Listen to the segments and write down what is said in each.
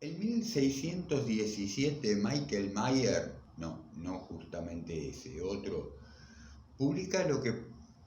En 1617 Michael Mayer, no justamente ese, otro, publica lo que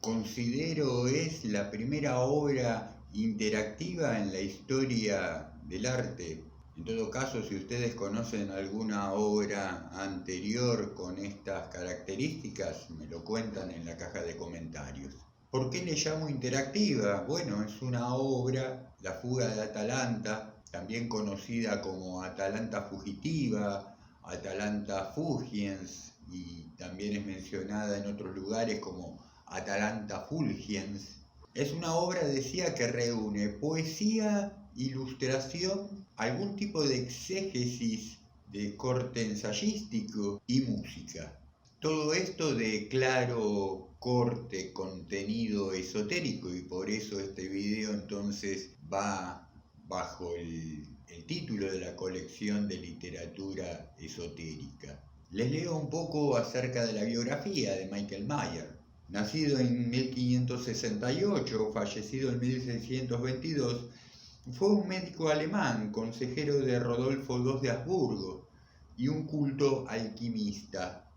considero es la primera obra interactiva en la historia del arte. En todo caso, si ustedes conocen alguna obra anterior con estas características, me lo cuentan en la caja de comentarios. ¿Por qué le llamo interactiva? Bueno, es una obra, La fuga de Atalanta, también conocida como Atalanta fugitiva, Atalanta fugiens, y también es mencionada en otros lugares como Atalanta fulgiens. Es una obra, decía, que reúne poesía, ilustración, algún tipo de exégesis de corte ensayístico y música. Todo esto de claro corte, contenido esotérico, y por eso este video entonces va bajo el título de la colección de literatura esotérica. Les leo un poco acerca de la biografía de Michael Mayer. Nacido en 1568, fallecido en 1622, fue un médico alemán, consejero de Rodolfo II de Habsburgo y un culto alquimista.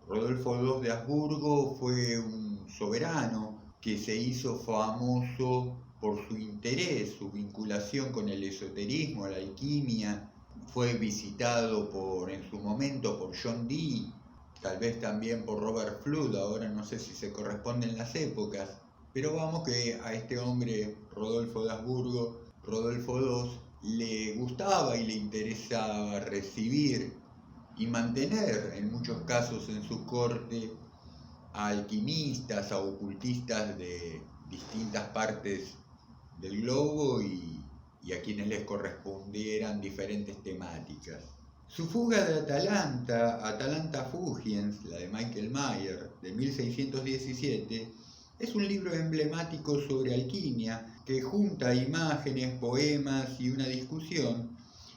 Rodolfo II de Habsburgo fue un soberano que se hizo famoso por su interés, su vinculación con el esoterismo, la alquimia. Fue visitado en su momento por John Dee, tal vez también por Robert Fludd, ahora no sé si se corresponden las épocas, pero vamos que a este hombre, Rodolfo de Habsburgo, Rodolfo II, le gustaba y le interesaba recibir y mantener en muchos casos en su corte a alquimistas, a ocultistas de distintas partes del globo y a quienes les correspondieran diferentes temáticas. Su fuga de Atalanta, Atalanta fugiens, la de Michael Mayer, de 1617, es un libro emblemático sobre alquimia que junta imágenes, poemas y una discusión,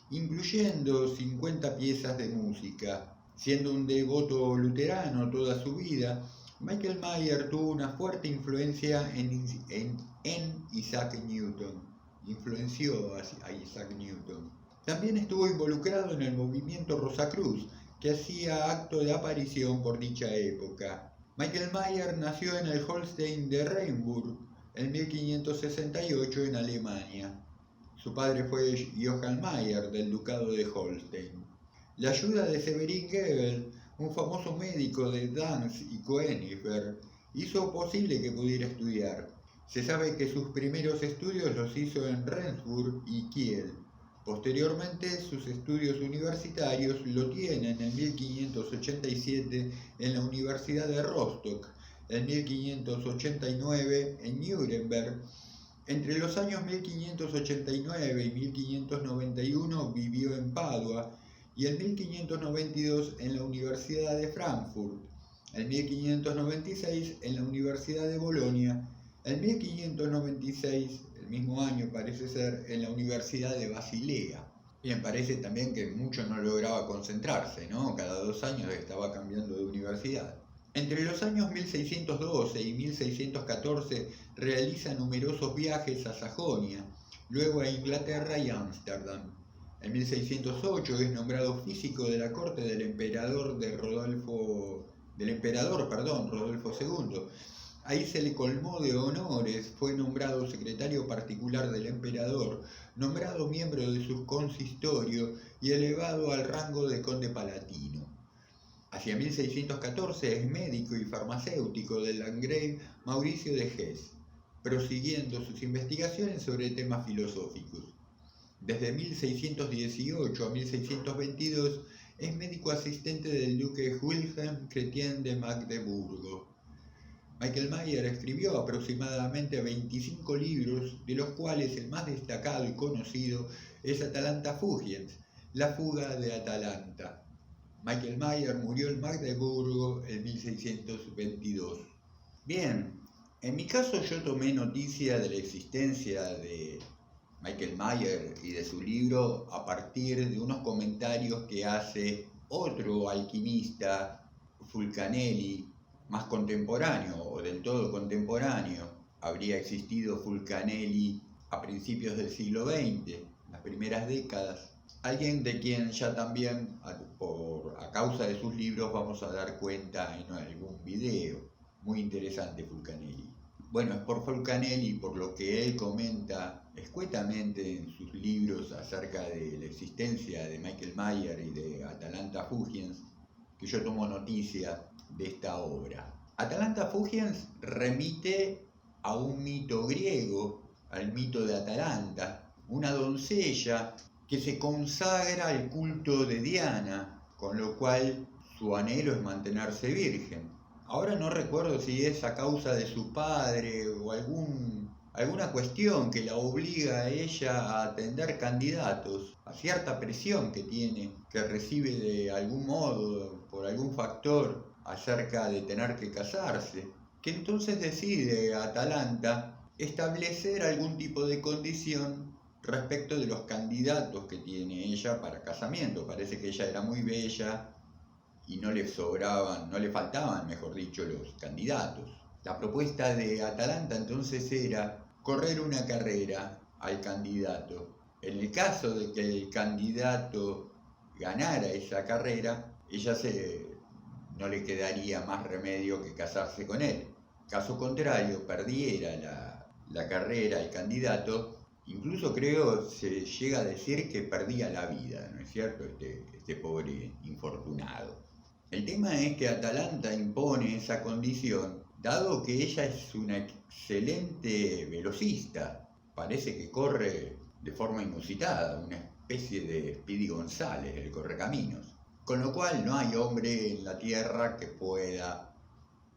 incluyendo 50 piezas de música. Siendo un devoto luterano toda su vida, Michael Mayer tuvo una fuerte influencia en Isaac Newton. Influenció a Isaac Newton. También estuvo involucrado en el movimiento Rosacruz, que hacía acto de aparición por dicha época. Michael Mayer nació en el Holstein de Rheinburg en 1568 en Alemania. Su padre fue Johann Mayer del Ducado de Holstein. La ayuda de Severin Gebel, un famoso médico de Danz y Königsberg, hizo posible que pudiera estudiar. Se sabe que sus primeros estudios los hizo en Rendsburg y Kiel. Posteriormente, sus estudios universitarios lo tienen en 1587 en la Universidad de Rostock, en 1589 en Nuremberg. Entre los años 1589 y 1591 vivió en Padua y en 1592 en la Universidad de Frankfurt, en 1596 en la Universidad de Bolonia, en 1596, el mismo año parece ser, en la Universidad de Basilea. Bien, parece también que mucho no lograba concentrarse, ¿no? Cada 2 años estaba cambiando de universidad. Entre los años 1612 y 1614 realiza numerosos viajes a Sajonia, luego a Inglaterra y Ámsterdam. En 1608 es nombrado físico de la corte del emperador Rodolfo II. Ahí se le colmó de honores, fue nombrado secretario particular del emperador, nombrado miembro de su consistorio y elevado al rango de conde palatino. Hacia 1614 es médico y farmacéutico del landgrave Mauricio de Hesse, prosiguiendo sus investigaciones sobre temas filosóficos. Desde 1618 a 1622 es médico asistente del duque Wilhelm Chrétien de Magdeburgo. Michael Mayer escribió aproximadamente 25 libros, de los cuales el más destacado y conocido es Atalanta fugiens, La fuga de Atalanta. Michael Mayer murió en Magdeburgo en 1622. Bien, en mi caso yo tomé noticia de la existencia de Michael Mayer y de su libro a partir de unos comentarios que hace otro alquimista, Fulcanelli, más contemporáneo o del todo contemporáneo. Habría existido Fulcanelli a principios del siglo XX, las primeras décadas. Alguien de quien ya también, a causa de sus libros, vamos a dar cuenta en algún video. Muy interesante Fulcanelli. Bueno, es por Fulcanelli, por lo que él comenta escuetamente en sus libros acerca de la existencia de Michael Mayer y de Atalanta Fugiens, que yo tomo noticia de esta obra. Atalanta Fugiens remite a un mito griego, al mito de Atalanta, una doncella que se consagra al culto de Diana, con lo cual su anhelo es mantenerse virgen. Ahora no recuerdo si es a causa de su padre o alguna cuestión que la obliga a ella a atender candidatos, a cierta presión que tiene, que recibe de algún modo, por algún factor, acerca de tener que casarse, que entonces decide Atalanta establecer algún tipo de condición respecto de los candidatos que tiene ella para casamiento. Parece que ella era muy bella y no le faltaban, mejor dicho, los candidatos. La propuesta de Atalanta entonces era correr una carrera al candidato. En el caso de que el candidato ganara esa carrera, ella no le quedaría más remedio que casarse con él. Caso contrario, perdiera la carrera el candidato, incluso creo se llega a decir que perdía la vida, ¿no es cierto? Este pobre infortunado. El tema es que Atalanta impone esa condición, dado que ella es una excelente velocista. Parece que corre de forma inusitada, una especie de Speedy González, el correcaminos. Con lo cual no hay hombre en la tierra que pueda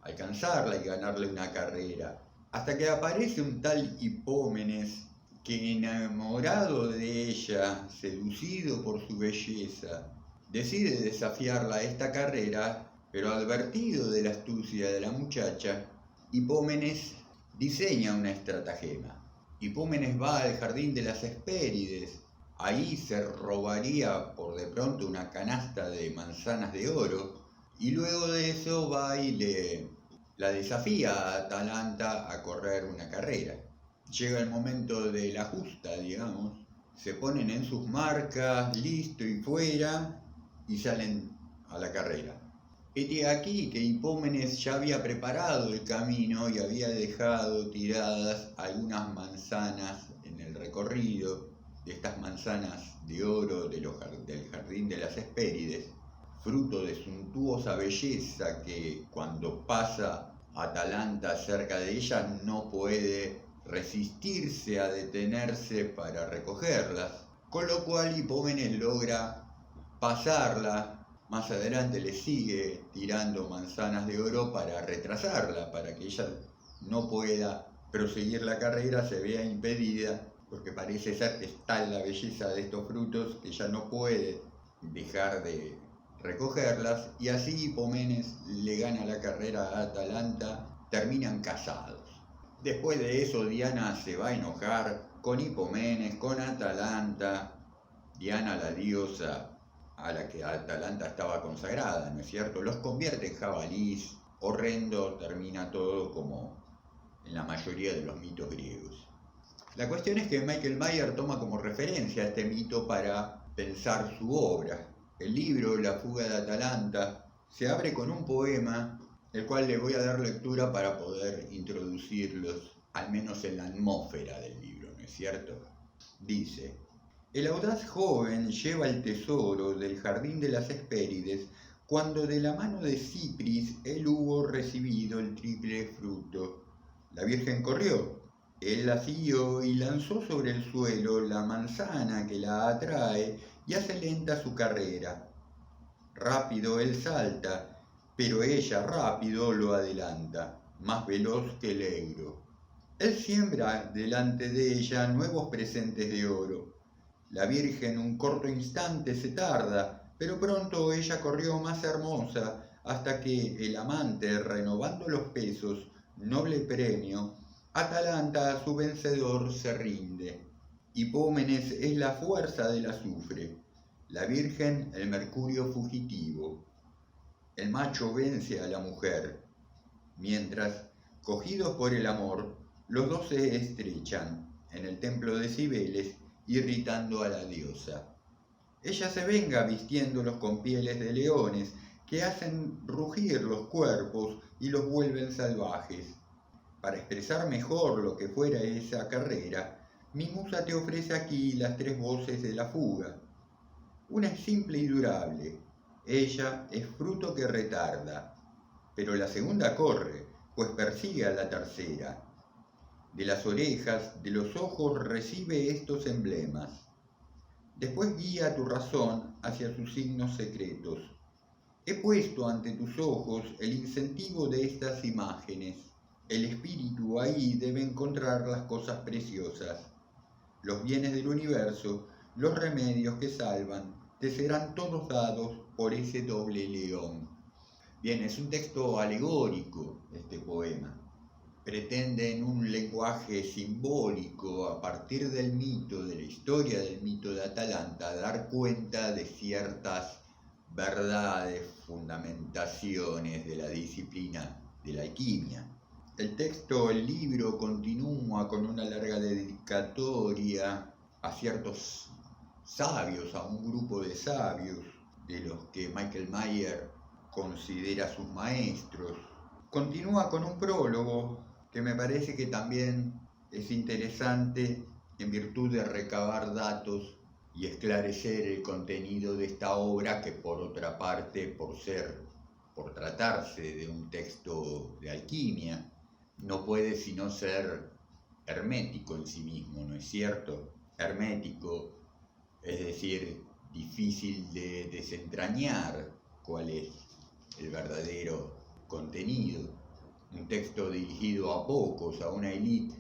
alcanzarla y ganarle una carrera. Hasta que aparece un tal Hipómenes que, enamorado de ella, seducido por su belleza, decide desafiarla a esta carrera, pero advertido de la astucia de la muchacha, Hipómenes diseña una estratagema. Hipómenes va al jardín de las Hespérides. Ahí se robaría por de pronto una canasta de manzanas de oro, y luego de eso va y la desafía a Atalanta a correr una carrera. Llega el momento de la justa, digamos, se ponen en sus marcas, listo y fuera, y salen a la carrera. Y aquí que Hipómenes ya había preparado el camino y había dejado tiradas algunas manzanas en el recorrido, de estas manzanas de oro del jardín de las Hespérides, fruto de suntuosa belleza que cuando pasa Atalanta cerca de ella no puede resistirse a detenerse para recogerlas, con lo cual Hipómenes logra pasarla. Más adelante le sigue tirando manzanas de oro para retrasarla, para que ella no pueda proseguir la carrera, se vea impedida, porque parece ser que es tal la belleza de estos frutos que ella no puede dejar de recogerlas, y así Hipómenes le gana la carrera a Atalanta, terminan casados. Después de eso Diana se va a enojar con Hipómenes, con Atalanta. Diana, la diosa a la que Atalanta estaba consagrada, ¿no es cierto? Los convierte en jabalís, horrendo termina todo como en la mayoría de los mitos griegos. La cuestión es que Michael Mayer toma como referencia este mito para pensar su obra. El libro La fuga de Atalanta se abre con un poema, el cual le voy a dar lectura para poder introducirlos, al menos en la atmósfera del libro, ¿no es cierto? Dice: el audaz joven lleva el tesoro del jardín de las Hespérides, cuando de la mano de Cipris él hubo recibido el triple fruto. La Virgen corrió, él la siguió y lanzó sobre el suelo la manzana que la atrae y hace lenta su carrera. Rápido él salta, pero ella rápido lo adelanta, más veloz que el egro. Él siembra delante de ella nuevos presentes de oro. La Virgen un corto instante se tarda, pero pronto ella corrió más hermosa, hasta que el amante, renovando los pesos, noble premio, Atalanta a su vencedor se rinde. Hipómenes es la fuerza del azufre, la Virgen el mercurio fugitivo. El macho vence a la mujer, mientras, cogidos por el amor, los dos se estrechan en el templo de Cibeles, irritando a la diosa. ella se venga vistiéndolos con pieles de leones que hacen rugir los cuerpos y los vuelven salvajes. Para expresar mejor lo que fuera esa carrera, mi musa te ofrece aquí las tres voces de la fuga. Una es simple y durable, ella es fruto que retarda, pero la segunda corre, pues persigue a la tercera. De las orejas, de los ojos recibe estos emblemas. Después guía tu razón hacia sus signos secretos. He puesto ante tus ojos el incentivo de estas imágenes. El espíritu ahí debe encontrar las cosas preciosas. Los bienes del universo, los remedios que salvan, te serán todos dados por ese doble león. Bien, es un texto alegórico este poema. Pretende en un lenguaje simbólico, a partir del mito, de la historia del mito de Atalanta, dar cuenta de ciertas verdades, fundamentaciones de la disciplina de la alquimia. El libro continúa con una larga dedicatoria a ciertos sabios, a un grupo de sabios, de los que Michael Mayer considera sus maestros. Continúa con un prólogo que me parece que también es interesante en virtud de recabar datos y esclarecer el contenido de esta obra, que por otra parte, por tratarse de un texto de alquimia, no puede sino ser hermético en sí mismo, ¿no es cierto? Hermético, es decir, difícil de desentrañar cuál es el verdadero contenido. Un texto dirigido a pocos, a una élite,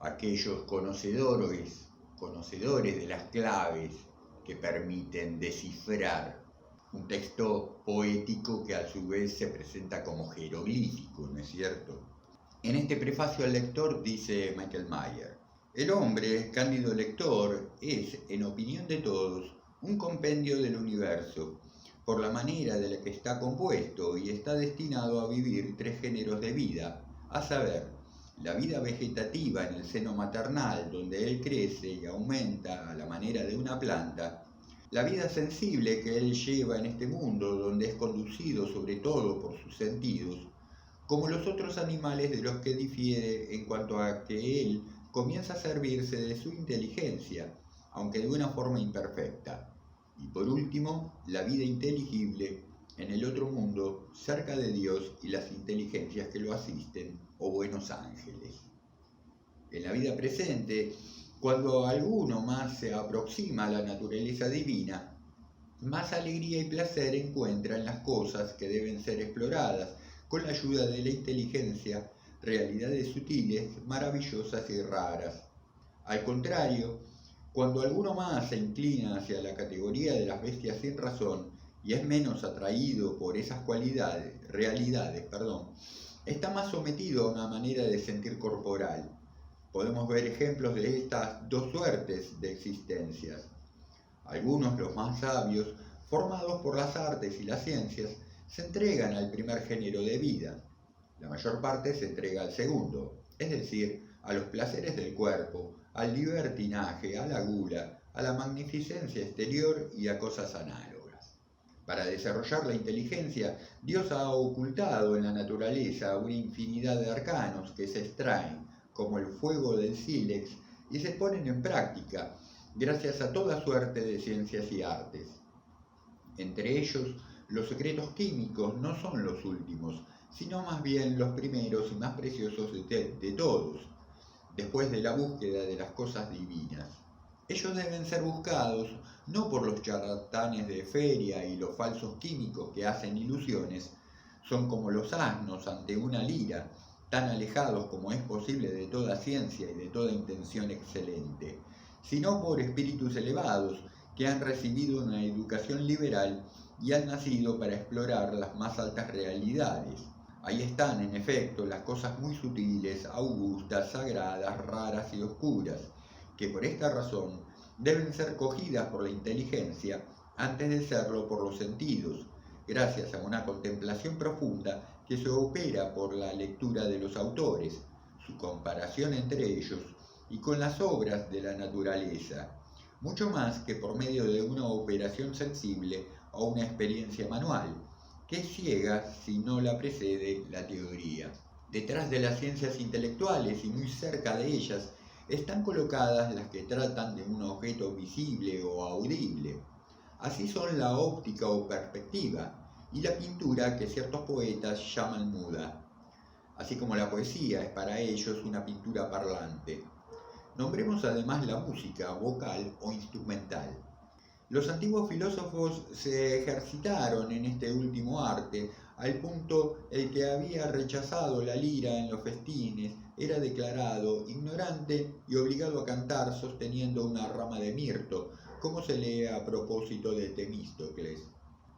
aquellos conocedores de las claves que permiten descifrar. Un texto poético que a su vez se presenta como jeroglífico, ¿no es cierto? En este prefacio al lector dice Michael Mayer: el hombre, cándido lector, es, en opinión de todos, un compendio del universo, por la manera de la que está compuesto, y está destinado a vivir tres géneros de vida, a saber, la vida vegetativa en el seno maternal, donde él crece y aumenta a la manera de una planta, la vida sensible que él lleva en este mundo, donde es conducido sobre todo por sus sentidos, como los otros animales de los que difiere en cuanto a que él comienza a servirse de su inteligencia, aunque de una forma imperfecta. Y por último, la vida inteligible en el otro mundo, cerca de Dios y las inteligencias que lo asisten, o buenos ángeles. En la vida presente, cuando alguno más se aproxima a la naturaleza divina, más alegría y placer encuentra en las cosas que deben ser exploradas con la ayuda de la inteligencia, realidades sutiles, maravillosas y raras. Al contrario, cuando alguno más se inclina hacia la categoría de las bestias sin razón y es menos atraído por esas realidades, está más sometido a una manera de sentir corporal. Podemos ver ejemplos de estas dos suertes de existencias. Algunos, los más sabios, formados por las artes y las ciencias, se entregan al primer género de vida. La mayor parte se entrega al segundo, es decir, a los placeres del cuerpo, al libertinaje, a la gula, a la magnificencia exterior y a cosas análogas. Para desarrollar la inteligencia, Dios ha ocultado en la naturaleza una infinidad de arcanos que se extraen, como el fuego del sílex, y se ponen en práctica, gracias a toda suerte de ciencias y artes. Entre ellos, los secretos químicos no son los últimos, sino más bien los primeros y más preciosos de todos, después de la búsqueda de las cosas divinas. Ellos deben ser buscados no por los charlatanes de feria y los falsos químicos que hacen ilusiones, son como los asnos ante una lira, tan alejados como es posible de toda ciencia y de toda intención excelente, sino por espíritus elevados que han recibido una educación liberal y han nacido para explorar las más altas realidades. Ahí están, en efecto, las cosas muy sutiles, augustas, sagradas, raras y oscuras, que por esta razón deben ser cogidas por la inteligencia antes de serlo por los sentidos, gracias a una contemplación profunda que se opera por la lectura de los autores, su comparación entre ellos y con las obras de la naturaleza, mucho más que por medio de una operación sensible o una experiencia manual, que es ciega si no la precede la teoría. Detrás de las ciencias intelectuales y muy cerca de ellas están colocadas las que tratan de un objeto visible o audible. Así son la óptica o perspectiva y la pintura que ciertos poetas llaman muda, así como la poesía es para ellos una pintura parlante. Nombremos además la música, vocal o instrumental. Los antiguos filósofos se ejercitaron en este último arte, al punto el que había rechazado la lira en los festines era declarado ignorante y obligado a cantar sosteniendo una rama de mirto, como se lee a propósito de Temístocles.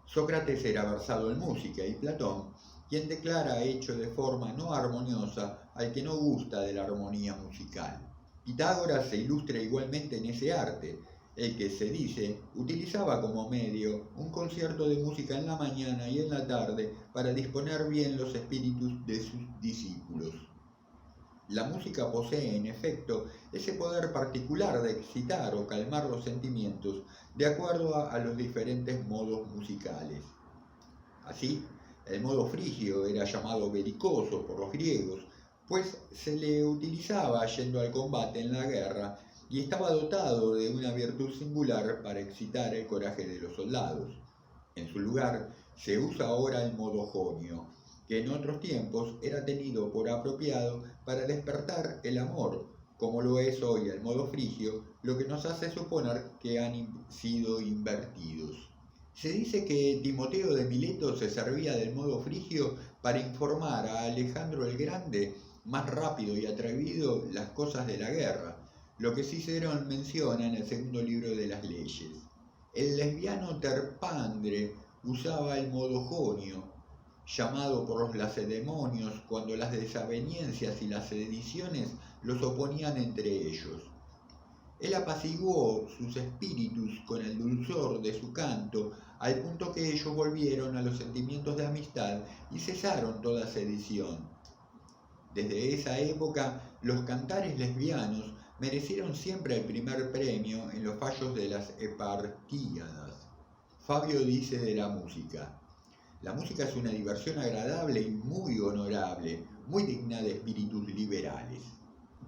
Sócrates era versado en música y Platón, quien declara hecho de forma no armoniosa al que no gusta de la armonía musical. Pitágoras se ilustra igualmente en ese arte, el que se dice utilizaba como medio un concierto de música en la mañana y en la tarde para disponer bien los espíritus de sus discípulos. La música posee, en efecto, ese poder particular de excitar o calmar los sentimientos de acuerdo a los diferentes modos musicales. Así, el modo frigio era llamado belicoso por los griegos, pues se le utilizaba yendo al combate en la guerra y estaba dotado de una virtud singular para excitar el coraje de los soldados. En su lugar, se usa ahora el modo jonio, que en otros tiempos era tenido por apropiado para despertar el amor, como lo es hoy el modo frigio, lo que nos hace suponer que han sido invertidos. Se dice que Timoteo de Mileto se servía del modo frigio para informar a Alejandro el Grande más rápido y atrevido las cosas de la guerra, lo que Cicerón menciona en el segundo libro de las leyes. El lesbiano Terpandre usaba el modo jonio, llamado por los lacedemonios cuando las desavenencias y las sediciones los oponían entre ellos. Él apaciguó sus espíritus con el dulzor de su canto, al punto que ellos volvieron a los sentimientos de amistad y cesaron toda sedición. Desde esa época, los cantares lesbianos merecieron siempre el primer premio en los fallos de las eparquíadas. Fabio dice de la música: la música es una diversión agradable y muy honorable, muy digna de espíritus liberales.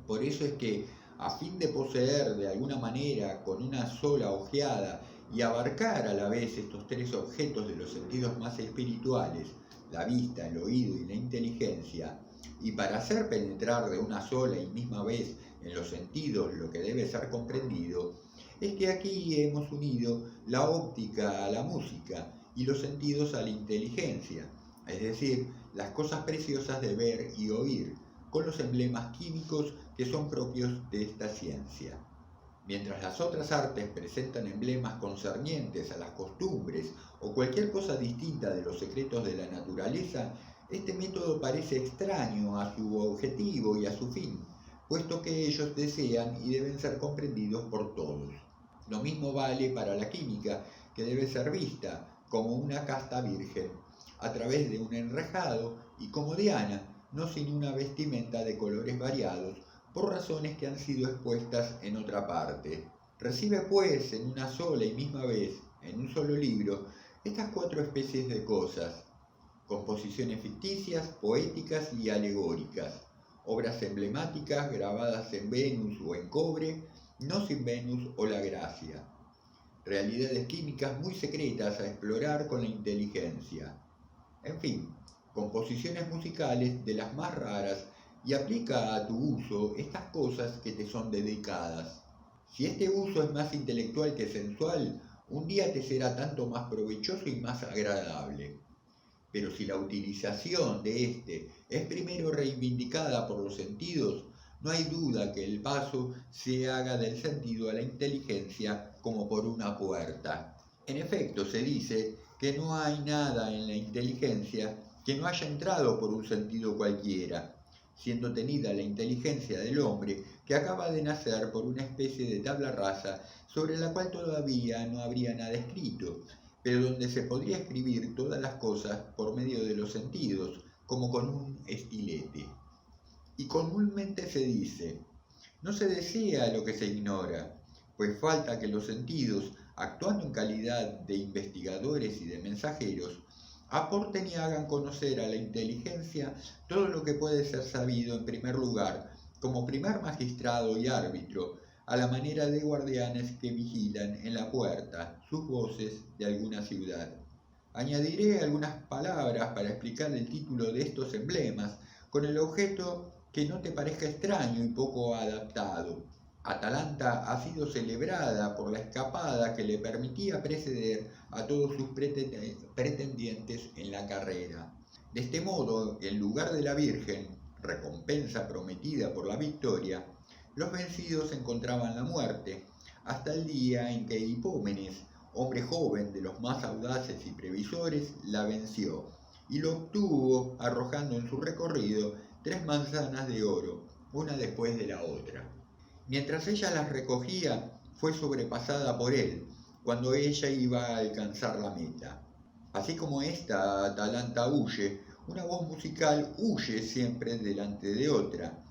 Por eso es que, a fin de poseer de alguna manera con una sola ojeada y abarcar a la vez estos tres objetos de los sentidos más espirituales, la vista, el oído y la inteligencia, y para hacer penetrar de una sola y misma vez en los sentidos lo que debe ser comprendido, es que aquí hemos unido la óptica a la música y los sentidos a la inteligencia, es decir, las cosas preciosas de ver y oír, con los emblemas químicos que son propios de esta ciencia. Mientras las otras artes presentan emblemas concernientes a las costumbres o cualquier cosa distinta de los secretos de la naturaleza, este método parece extraño a su objetivo y a su fin, puesto que ellos desean y deben ser comprendidos por todos. Lo mismo vale para la química, que debe ser vista como una casta virgen, a través de un enrejado y como Diana, no sin una vestimenta de colores variados, por razones que han sido expuestas en otra parte. Recibe pues en una sola y misma vez, en un solo libro, estas cuatro especies de cosas: composiciones ficticias, poéticas y alegóricas, obras emblemáticas grabadas en Venus o en cobre, no sin Venus o la gracia, realidades químicas muy secretas a explorar con la inteligencia. En fin, composiciones musicales de las más raras, y aplica a tu uso estas cosas que te son dedicadas. Si este uso es más intelectual que sensual, un día te será tanto más provechoso y más agradable. Pero si la utilización de este es primero reivindicada por los sentidos, no hay duda que el paso se haga del sentido a la inteligencia como por una puerta. En efecto, se dice que no hay nada en la inteligencia que no haya entrado por un sentido cualquiera, siendo tenida la inteligencia del hombre que acaba de nacer por una especie de tabla rasa sobre la cual todavía no habría nada escrito, pero donde se podría escribir todas las cosas por medio de los sentidos, como con un estilete. Y comúnmente se dice: no se desea lo que se ignora, pues falta que los sentidos, actuando en calidad de investigadores y de mensajeros, aporten y hagan conocer a la inteligencia todo lo que puede ser sabido en primer lugar, como primer magistrado y árbitro, a la manera de guardianes que vigilan en la puerta sus voces de alguna ciudad. Añadiré algunas palabras para explicar el título de estos emblemas, con el objeto que no te parezca extraño y poco adaptado. Atalanta ha sido celebrada por la escapada que le permitía preceder a todos sus pretendientes en la carrera. De este modo, en lugar de la Virgen, recompensa prometida por la victoria, los vencidos encontraban la muerte, hasta el día en que Hipómenes, hombre joven de los más audaces y previsores, la venció, y lo obtuvo arrojando en su recorrido 3 manzanas de oro, una después de la otra. Mientras ella las recogía, fue sobrepasada por él, cuando ella iba a alcanzar la meta. Así como esta Atalanta huye, una voz musical huye siempre delante de otra,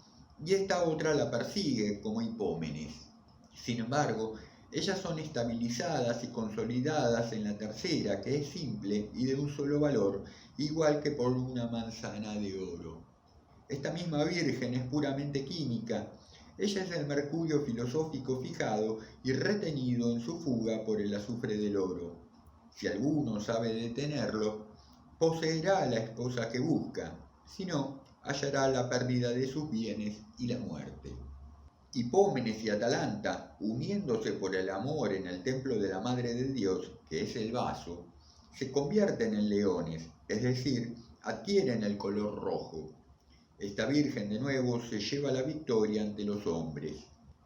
y esta otra la persigue como Hipómenes. Sin embargo, ellas son estabilizadas y consolidadas en la tercera, que es simple y de un solo valor, igual que por una manzana de oro. Esta misma Virgen es puramente química. Ella es el mercurio filosófico fijado y retenido en su fuga por el azufre del oro. Si alguno sabe detenerlo, poseerá a la esposa que busca, si no, hallará la pérdida de sus bienes y la muerte. Hipómenes y Atalanta, uniéndose por el amor en el templo de la Madre de Dios, que es el vaso, se convierten en leones, es decir, adquieren el color rojo. Esta Virgen de nuevo se lleva la victoria ante los hombres,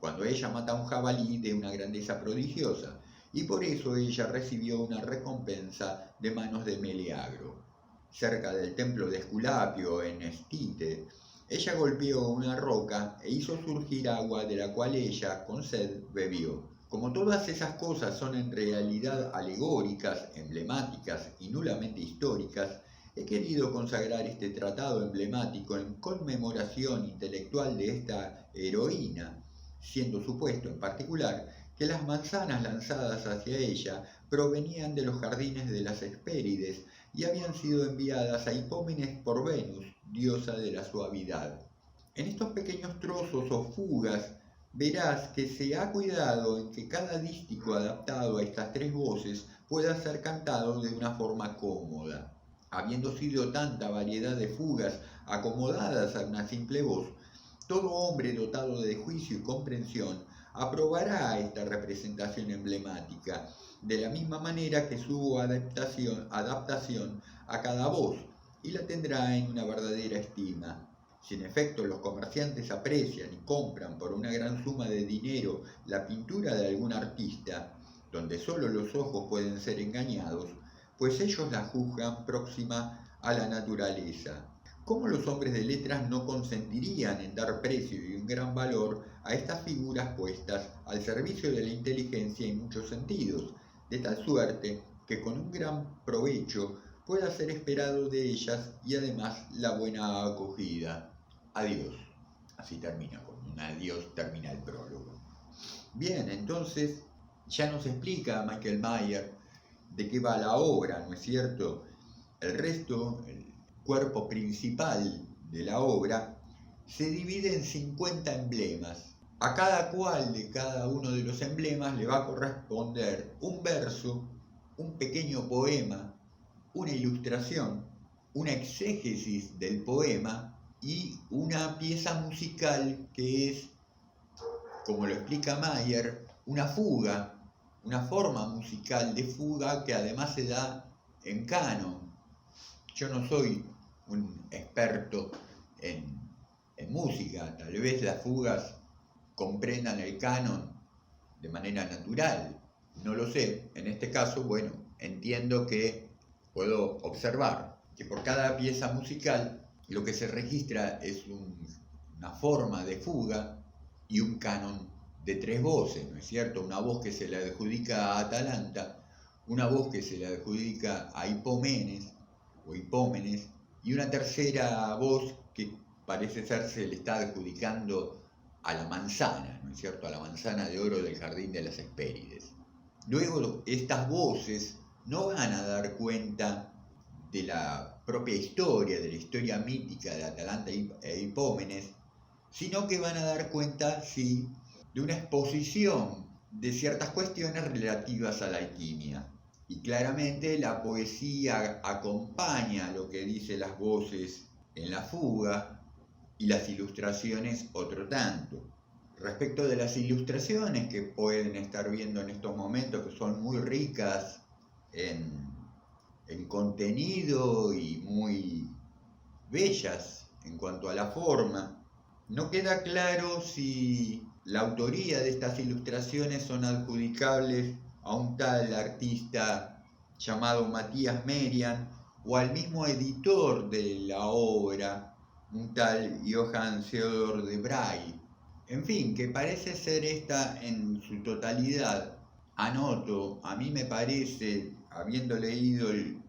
cuando ella mata a un jabalí de una grandeza prodigiosa, y por eso ella recibió una recompensa de manos de Meleagro. Cerca del templo de Esculapio, en Estite, ella golpeó una roca e hizo surgir agua de la cual ella, con sed, bebió. Como todas esas cosas son en realidad alegóricas, emblemáticas y nulamente históricas, he querido consagrar este tratado emblemático en conmemoración intelectual de esta heroína, siendo supuesto en particular que las manzanas lanzadas hacia ella provenían de los jardines de las Hespérides y habían sido enviadas a Hipómenes por Venus, diosa de la suavidad. En estos pequeños trozos o fugas verás que se ha cuidado en que cada dístico adaptado a estas 3 voces pueda ser cantado de una forma cómoda. Habiendo sido tanta variedad de fugas acomodadas a una simple voz, todo hombre dotado de juicio y comprensión aprobará esta representación emblemática, de la misma manera que su adaptación a cada voz, y la tendrá en una verdadera estima. Si en efecto los comerciantes aprecian y compran por una gran suma de dinero la pintura de algún artista, donde solo los ojos pueden ser engañados, pues ellos la juzgan próxima a la naturaleza. ¿Cómo los hombres de letras no consentirían en dar precio y un gran valor a estas figuras puestas al servicio de la inteligencia en muchos sentidos, de tal suerte que con un gran provecho pueda ser esperado de ellas y además la buena acogida? Adiós. Así termina, con un adiós termina el prólogo. Bien, entonces ya nos explica Michael Mayer de qué va la obra, ¿no es cierto? El resto, el cuerpo principal de la obra, se divide en 50 emblemas. A cada cual de cada uno de los emblemas le va a corresponder un verso, un pequeño poema, una ilustración, una exégesis del poema y una pieza musical que es, como lo explica Mayer, una fuga, una forma musical de fuga que además se da en canon. Yo no soy un experto en música, tal vez las fugas comprendan el canon de manera natural, no lo sé. En este caso, bueno, entiendo que puedo observar que por cada pieza musical lo que se registra es una forma de fuga y un canon de 3 voces, ¿no es cierto? Una voz que se le adjudica a Atalanta, una voz que se le adjudica a Hipómenes o Hipómenes, y una tercera voz que parece ser se le está adjudicando a la manzana, ¿no es cierto?, a la manzana de oro del jardín de las Hespérides. Luego estas voces no van a dar cuenta de la propia historia, de la historia mítica de Atalanta e Hipómenes, sino que van a dar cuenta, sí, de una exposición de ciertas cuestiones relativas a la alquimia. Y claramente la poesía acompaña lo que dicen las voces en la fuga y las ilustraciones otro tanto. Respecto de las ilustraciones que pueden estar viendo en estos momentos, que son muy ricas en contenido y muy bellas en cuanto a la forma, no queda claro si la autoría de estas ilustraciones son adjudicables a un tal artista llamado Matías Merian o al mismo editor de la obra, un tal Johann Theodor de Brahe. En fin, que parece ser esta en su totalidad. Anoto, a mí me parece, habiendo leído el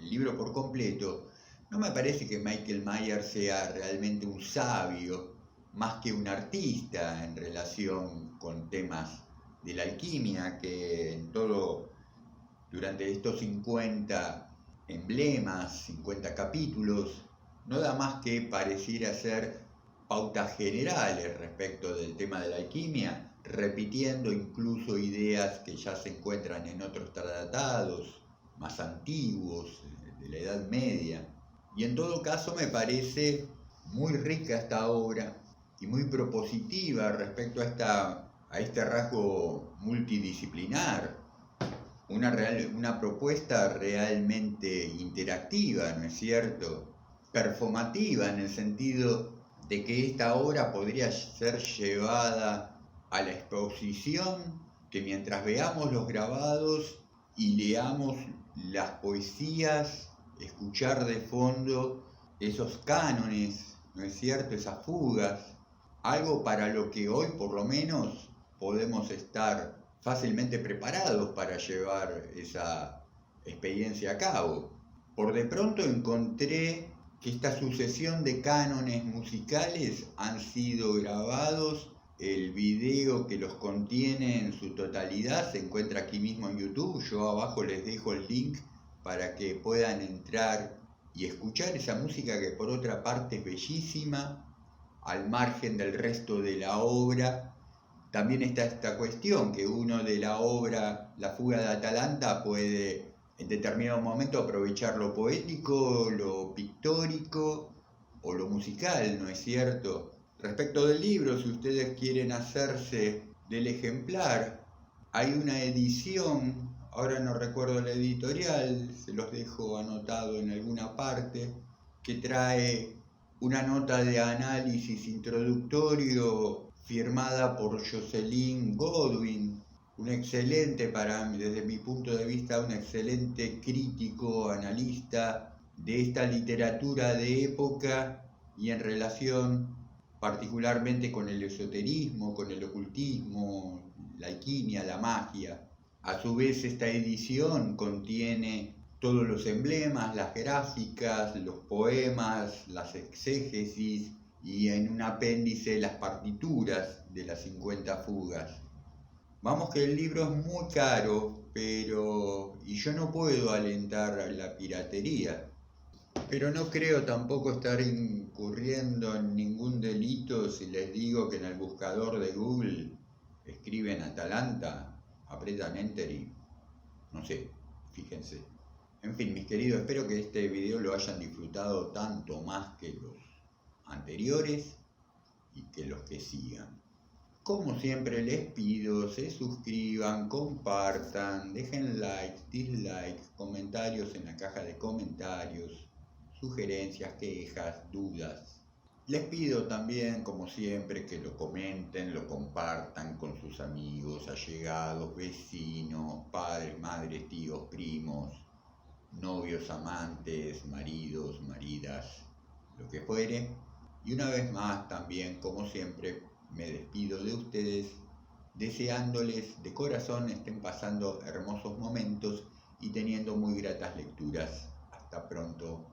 libro por completo, no me parece que Michael Mayer sea realmente un sabio, más que un artista en relación con temas de la alquimia, que en todo, durante estos 50 emblemas, 50 capítulos, no da más que pareciera ser pautas generales respecto del tema de la alquimia, repitiendo incluso ideas que ya se encuentran en otros tratados más antiguos, de la Edad Media. Y en todo caso me parece muy rica esta obra y muy propositiva respecto a este rasgo multidisciplinar, una propuesta realmente interactiva, ¿no es cierto?, performativa, en el sentido de que esta obra podría ser llevada a la exposición, que mientras veamos los grabados y leamos las poesías, escuchar de fondo esos cánones, ¿no es cierto?, esas fugas, algo para lo que hoy por lo menos podemos estar fácilmente preparados para llevar esa experiencia a cabo. Por de pronto encontré que esta sucesión de cánones musicales han sido grabados, el video que los contiene en su totalidad se encuentra aquí mismo en YouTube, yo abajo les dejo el link para que puedan entrar y escuchar esa música que por otra parte es bellísima, al margen del resto de la obra. También está esta cuestión que uno de la obra La fuga de Atalanta puede en determinado momento aprovechar lo poético, lo pictórico o lo musical, ¿no es cierto? Respecto del libro, si ustedes quieren hacerse del ejemplar, hay una edición, ahora no recuerdo la editorial, se los dejo anotado en alguna parte, que trae una nota de análisis introductorio firmada por Jocelyn Godwin, un excelente, desde mi punto de vista, un excelente crítico, analista de esta literatura de época y en relación particularmente con el esoterismo, con el ocultismo, la alquimia, la magia. A su vez, esta edición contiene todos los emblemas, las gráficas, los poemas, las exégesis y en un apéndice las partituras de las 50 fugas. Vamos que el libro es muy caro, y yo no puedo alentar a la piratería, pero no creo tampoco estar incurriendo en ningún delito si les digo que en el buscador de Google escriben Atalanta, apretan Enter y no sé, fíjense. En fin, mis queridos, espero que este video lo hayan disfrutado tanto más que los anteriores y que los que sigan. Como siempre les pido, se suscriban, compartan, dejen likes, dislikes, comentarios en la caja de comentarios, sugerencias, quejas, dudas. Les pido también, como siempre, que lo comenten, lo compartan con sus amigos, allegados, vecinos, padres, madres, tíos, primos, novios, amantes, maridos, maridas, lo que fuere. Y una vez más también, como siempre, me despido de ustedes deseándoles de corazón estén pasando hermosos momentos y teniendo muy gratas lecturas. Hasta pronto.